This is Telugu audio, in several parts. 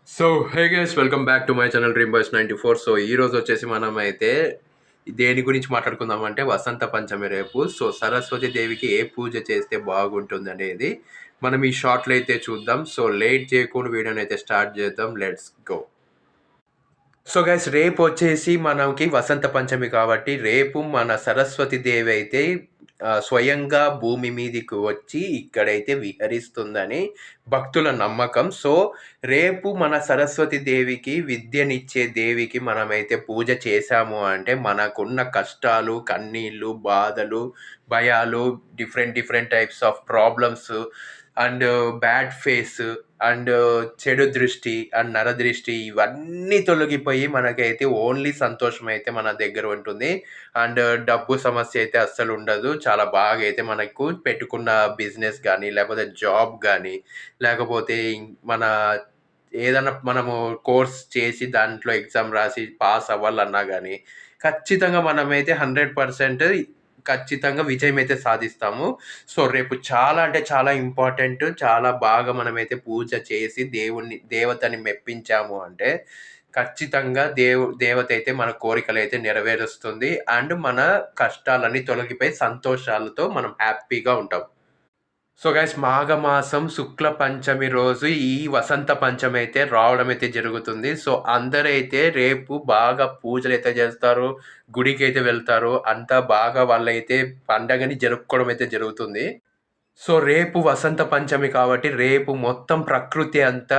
So hey guys welcome back to my channel dream boys 94. So ఈ రోజు వచ్చేసి మనం అయితే దేని గురించి మాట్లాడుకుందాం అంటే వసంత పంచమి రేపు. సో సరస్వతి దేవికి ఏ పూజ చేస్తే బాగుంటుంది అనేది మనం ఈ షార్ట్లో అయితే చూద్దాం. సో లేట్ చేయకుండా వీడియోని అయితే స్టార్ట్ చేద్దాం. Let's go. సో గైస్ రేపు వచ్చేసి మనకి వసంత పంచమి కాబట్టి రేపు మన సరస్వతి దేవి అయితే స్వయంగా భూమి మీదకి వచ్చి ఇక్కడైతే విహరిస్తుందని భక్తుల నమ్మకం. సో రేపు మన సరస్వతి దేవికి విద్యనిచ్చే దేవికి మనమైతే పూజ చేశాము అంటే మనకున్న కష్టాలు, కన్నీళ్ళు, బాధలు, భయాలు, different different types of problems and bad phase and చెడు దృష్టి అండ్ నరదృష్టి ఇవన్నీ తొలగిపోయి మనకైతే ఓన్లీ సంతోషం అయితే మన దగ్గర ఉంటుంది. అండ్ డబ్బు సమస్య అయితే అస్సలు ఉండదు. చాలా బాగా అయితే మనకు పెట్టుకున్న బిజినెస్ కానీ లేకపోతే జాబ్ కానీ లేకపోతే మన ఏదైనా మనము కోర్స్ చేసి దాంట్లో ఎగ్జామ్ రాసి పాస్ అవ్వాలన్నా కానీ ఖచ్చితంగా మనమైతే 100% ఖచ్చితంగా విజయం అయితే సాధిస్తాము. సో రేపు చాలా అంటే చాలా ఇంపార్టెంట్. చాలా బాగా మనమైతే పూజ చేసి దేవతని మెప్పించాము అంటే ఖచ్చితంగా దేవత అయితే మన కోరికలైతే నెరవేరుస్తుంది. అండ్ మన కష్టాలన్నీ తొలగిపోయి సంతోషాలతో మనం హ్యాపీగా ఉంటాం. సో గైస్ మాఘమాసం శుక్ల పంచమి రోజు ఈ వసంత పంచమి అయితే రావడం అయితే జరుగుతుంది. సో అందరైతే రేపు బాగా పూజలైతే చేస్తారు. గుడికైతే వెళ్తారు. అంతా బాగా వాళ్ళైతే పండగని జరుపుకోవడం అయితే జరుగుతుంది. సో రేపు వసంత పంచమి కాబట్టి రేపు మొత్తం ప్రకృతి అంతా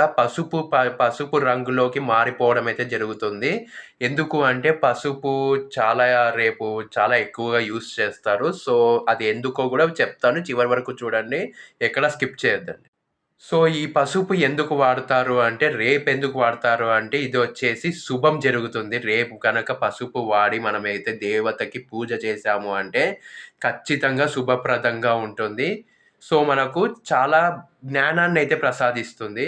పసుపు రంగులోకి మారిపోవడం అయితే జరుగుతుంది. ఎందుకు అంటే పసుపు చాలా రేపు చాలా ఎక్కువగా యూజ్ చేస్తారు. సో అది ఎందుకో గూడా చెప్తాను. చివరి వరకు చూడండి. ఎక్కడ స్కిప్ చేయొద్దండి. సో ఈ పసుపు ఎందుకు వాడతారు అంటే రేపెందుకు వాడతారు అంటే ఇదొచ్చేసి శుభం జరుగుతుంది. రేపు గనక పసుపు వాడి మనమైతే దేవతకి పూజ చేశాము అంటే ఖచ్చితంగా శుభప్రదంగా ఉంటుంది. సో మనకు చాలా జ్ఞానాన్నయితే ప్రసాదిస్తుంది.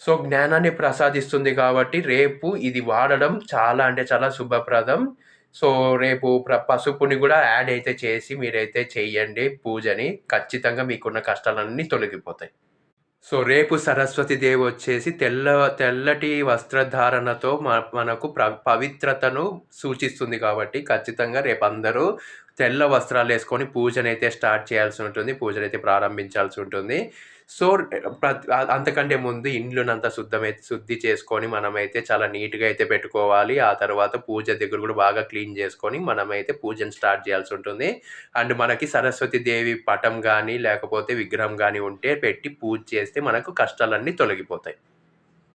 సో జ్ఞానాన్ని ప్రసాదిస్తుంది కాబట్టి రేపు ఇది వాడడం చాలా అంటే చాలా శుభప్రదం. సో రేపు పసుపుని గూడా యాడ్ అయితే చేసి మీరైతే చెయ్యండి పూజని. ఖచ్చితంగా మీకున్న కష్టాలన్నీ తొలగిపోతాయి. సో రేపు సరస్వతి దేవి వచ్చేసి తెల్లటి వస్త్రధారణతో మనకు పవిత్రతను సూచిస్తుంది కాబట్టి ఖచ్చితంగా రేపందరూ తెల్ల వస్త్రాలేసుకొని పూజనైతే స్టార్ట్ చేయాల్సి ఉంటుంది. పూజనైతే ప్రారంభించాల్సి ఉంటుంది. సో అంతకంటే ముందు ఇండ్లునంతా శుద్ధి చేసుకొని మనమైతే చాలా నీట్‌గా అయితే పెట్టుకోవాలి. ఆ తర్వాత పూజ దగ్గర గూడా బాగా క్లీన్ చేసుకొని మనమైతే పూజను స్టార్ట్ చేయాల్సుంటుంది. అండ్ మనకి సరస్వతి దేవి పటం గానీ, లేకపోతే విగ్రహం గానీ ఉంటే పెట్టి పూజ చేస్తే మనకు కష్టాలన్నీ తొలగిపోతాయి.